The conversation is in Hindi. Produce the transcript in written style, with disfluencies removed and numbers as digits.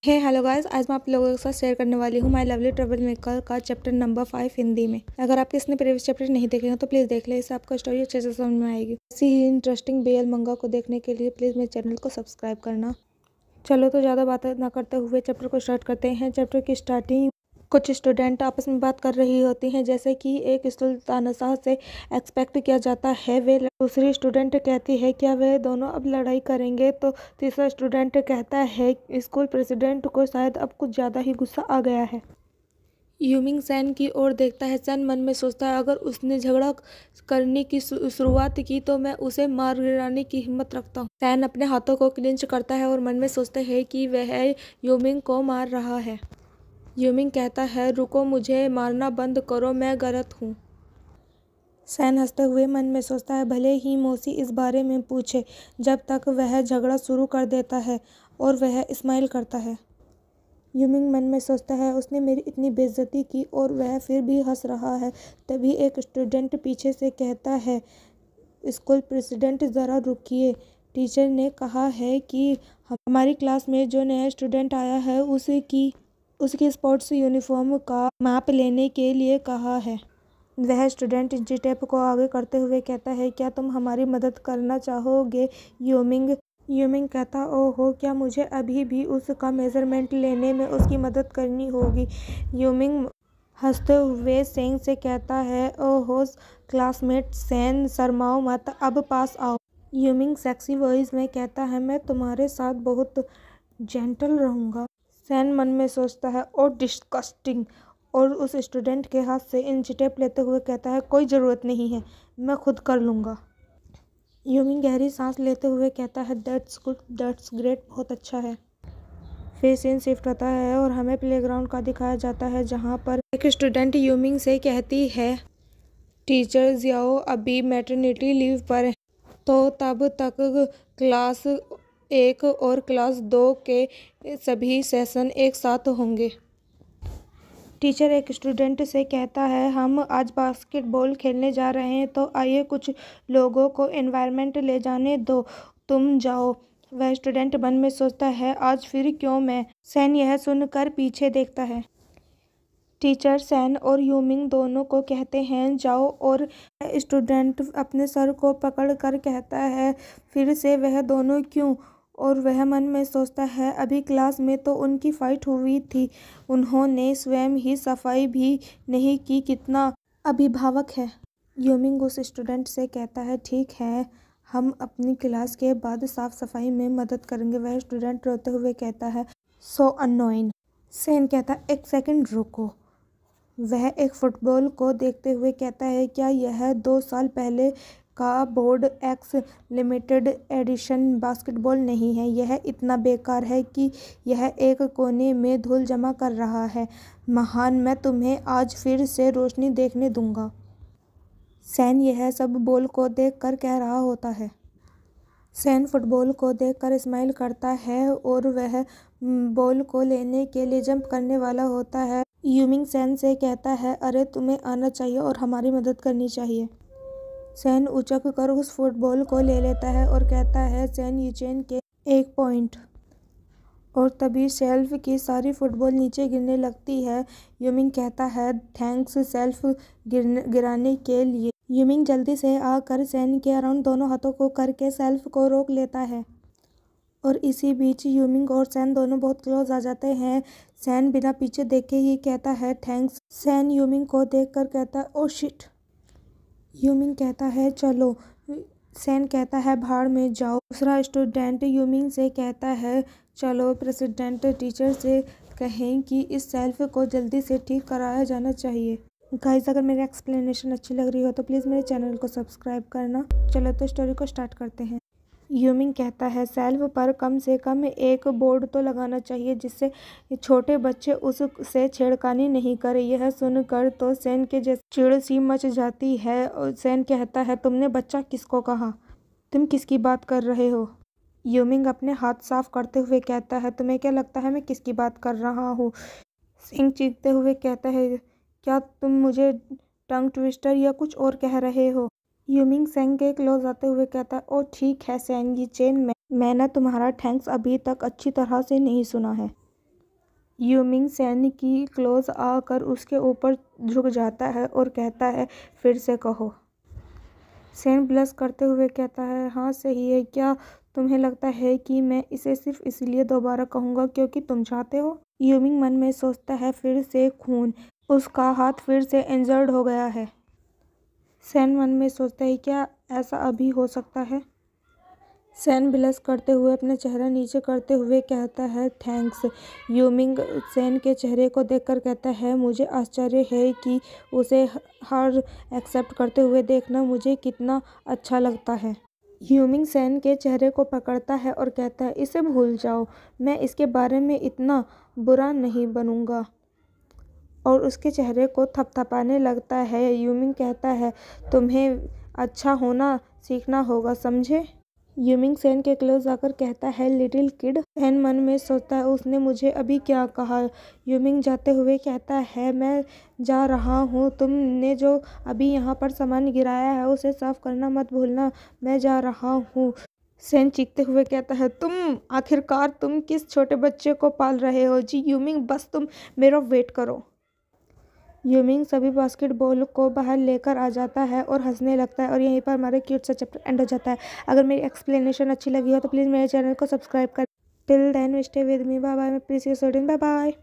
हेलो गाइस, आज मैं आप लोगों के साथ शेयर करने वाली हूँ माय लवली ट्रबल मेकर का चैप्टर नंबर 5 हिंदी में। अगर आपके इसने प्रीवियस चैप्टर नहीं देखे हैं तो प्लीज़ देख ले, इससे आपको स्टोरी अच्छे से समझ में आएगी। ऐसी ही इंटरेस्टिंग BL मंगा को देखने के लिए प्लीज़ मेरे चैनल को सब्सक्राइब करना। चलो तो ज़्यादा बातें ना करते हुए चैप्टर को स्टार्ट करते हैं। चैप्टर की स्टार्टिंग कुछ स्टूडेंट आपस में बात कर रही होती हैं, जैसे कि एक सुल्तानशाह से एक्सपेक्ट किया जाता है। वे दूसरी स्टूडेंट कहती है क्या वे दोनों अब लड़ाई करेंगे, तो तीसरा स्टूडेंट कहता है स्कूल प्रेसिडेंट को शायद अब कुछ ज़्यादा ही गुस्सा आ गया है। यूमिंग सैन की ओर देखता है। सैन मन में सोचता है अगर उसने झगड़ा करने की शुरुआत की तो मैं उसे मार गिराने की हिम्मत रखता हूँ। सैन अपने हाथों को क्लिंच करता है और मन में सोचता है कि वह यूमिंग को मार रहा है। यूमिंग कहता है रुको, मुझे मारना बंद करो, मैं गलत हूँ। सैन हंसते हुए मन में सोचता है भले ही मौसी इस बारे में पूछे, जब तक वह झगड़ा शुरू कर देता है, और वह स्माइल करता है। यूमिंग मन में सोचता है उसने मेरी इतनी बेइज्जती की और वह फिर भी हंस रहा है। तभी एक स्टूडेंट पीछे से कहता है स्कूल प्रेसिडेंट ज़रा रुकिए, टीचर ने कहा है कि हमारी क्लास में जो नया स्टूडेंट आया है उसकी स्पोर्ट्स यूनिफॉर्म का माप लेने के लिए कहा है। वह स्टूडेंट इंची टेप को आगे करते हुए कहता है क्या तुम हमारी मदद करना चाहोगे यूमिंग कहता ओहो, क्या मुझे अभी भी उसका मेजरमेंट लेने में उसकी मदद करनी होगी। यूमिंग हंसते हुए सैन से कहता है ओहो क्लासमेट सैन, शर्माओ मत, अब पास आओ। यूमिंग सेक्सी वॉइस में कहता है मैं तुम्हारे साथ बहुत जेंटल रहूँगा। सैन मन में सोचता है और डिस्गस्टिंग, और उस स्टूडेंट के हाथ से इंची टेप लेते हुए कहता है कोई ज़रूरत नहीं है, मैं खुद कर लूँगा। यूमिंग गहरी सांस लेते हुए कहता है दैट्स गुड, दैट्स ग्रेट, बहुत अच्छा है। फिर सीन शिफ्ट होता है और हमें प्लेग्राउंड का दिखाया जाता है, जहाँ पर एक स्टूडेंट यूमिंग से कहती है टीचर जियाओ अभी मैटरनिटी लीव पर है, तो तब तक क्लास 1 और क्लास 2 के सभी सेशन एक साथ होंगे। टीचर एक स्टूडेंट से कहता है हम आज बास्केटबॉल खेलने जा रहे हैं, तो आइए कुछ लोगों को एनवायरनमेंट ले जाने दो, तुम जाओ। वह स्टूडेंट मन में सोचता है आज फिर क्यों मैं। सैन यह सुनकर पीछे देखता है। टीचर सैन और यूमिंग दोनों को कहते हैं जाओ, और स्टूडेंट अपने सर को पकड़ कर कहता है फिर से वह दोनों क्यों, और वह मन में सोचता है अभी क्लास में तो उनकी फाइट हुई थी, उन्होंने स्वयं ही सफाई भी नहीं की, कितना अभिभावक है। यूमिंग उस स्टूडेंट से कहता है ठीक है, हम अपनी क्लास के बाद साफ सफाई में मदद करेंगे। वह स्टूडेंट रोते हुए कहता है सो अननोइंग। सैन कहता है एक सेकंड रुको। वह एक फुटबॉल को देखते हुए कहता है क्या यह 2 साल पहले का board x limited edition basketball नहीं है? यह इतना बेकार है कि यह एक कोने में धूल जमा कर रहा है। महान, मैं तुम्हें आज फिर से रोशनी देखने दूंगा। सैन यह सब बॉल को देखकर कह रहा होता है। सैन फुटबॉल को देखकर स्माइल करता है और वह बॉल को लेने के लिए जंप करने वाला होता है। यूमिंग सैन से कहता है अरे तुम्हें आना चाहिए और हमारी मदद करनी चाहिए। सैन उचक कर उस फुटबॉल को ले लेता है और कहता है सैन यूचेन के 1 पॉइंट, और तभी शेल्फ की सारी फुटबॉल नीचे गिरने लगती है। यूमिंग कहता है थैंक्स शेल्फ गिराने के लिए। यूमिंग जल्दी से आकर सैन के अराउंड दोनों हाथों को करके शेल्फ को रोक लेता है, और इसी बीच यूमिंग और सैन दोनों बहुत क्लोज आ जाते हैं। सैन बिना पीछे देखे ही कहता है थैंक्स। सैन यूमिंग को देखकर कहता है ओ शिट। यूमिंग कहता है चलो। सैन कहता है भाड़ में जाओ। दूसरा स्टूडेंट यूमिंग से कहता है चलो प्रेसिडेंट टीचर से कहें कि इस शेल्फ को जल्दी से ठीक कराया जाना चाहिए। गाइस, अगर मेरी एक्सप्लेनेशन अच्छी लग रही हो तो प्लीज़ मेरे चैनल को सब्सक्राइब करना। चलो तो स्टोरी को स्टार्ट करते हैं। यूमिंग कहता है शेल्फ पर कम से कम एक बोर्ड तो लगाना चाहिए जिससे छोटे बच्चे उससे छेड़खानी नहीं करें। यह सुनकर तो सैन के जैसे चिड़ सी मच जाती है। और सैन कहता है तुमने बच्चा किसको कहा, तुम किसकी बात कर रहे हो? यूमिंग अपने हाथ साफ करते हुए कहता है तुम्हें क्या लगता है मैं किसकी बात कर रहा हूँ? सैन चीखते हुए कहता है क्या तुम मुझे टंग ट्विस्टर या कुछ और कह रहे हो? यूमिंग सैन के क्लोज आते हुए कहता है ओ ठीक है सैन, ये चेन मैं ना तुम्हारा थैंक्स अभी तक अच्छी तरह से नहीं सुना है। यूमिंग सेन की क्लोज आकर उसके ऊपर झुक जाता है और कहता है, फिर से कहो। सेन ब्लश करते हुए कहता है, हाँ सही है। क्या तुम्हें लगता है कि मैं इसे सिर्फ इसलिए दोबारा कहूँगा क्योंकि तुम चाहते हो? यूमिंग मन में सोचता है, फिर से खून। उसका हाथ फिर से इंजर्ड हो गया है। सेन मन में सोचता है, क्या ऐसा अभी हो सकता है? सेन ब्लश करते हुए अपना चेहरा नीचे करते हुए कहता है, थैंक्स। यूमिंग सेन के चेहरे को देखकर कहता है, मुझे आश्चर्य है कि उसे हार एक्सेप्ट करते हुए देखना मुझे कितना अच्छा लगता है। यूमिंग सेन के चेहरे को पकड़ता है और कहता है, इसे भूल जाओ, मैं इसके बारे में इतना बुरा नहीं बनूंगा। और उसके चेहरे को थपथपाने लगता है। यूमिंग कहता है, तुम्हें अच्छा होना सीखना होगा, समझे? यूमिंग सेन के क्लोज आकर कहता है, लिटिल किड। सेन मन में सोचता है, उसने मुझे अभी क्या कहा? यूमिंग जाते हुए कहता है, मैं जा रहा हूँ। तुमने जो अभी यहाँ पर सामान गिराया है उसे साफ करना मत भूलना। मैं जा रहा हूँ। सेन चीखते हुए कहता है, आखिरकार तुम किस छोटे बच्चे को पाल रहे हो? जी यूमिंग, बस तुम मेरा वेट करो। यूमिंग सभी बास्केटबॉल को बाहर लेकर आ जाता है और हंसने लगता है और यहीं पर हमारा क्यूट सा चैप्टर एंड हो जाता है। अगर मेरी एक्सप्लेनेशन अच्छी लगी हो तो प्लीज़ मेरे चैनल को सब्सक्राइब करें। Till then stay with me, bye bye, मैं प्रीसियस, बाय बाय।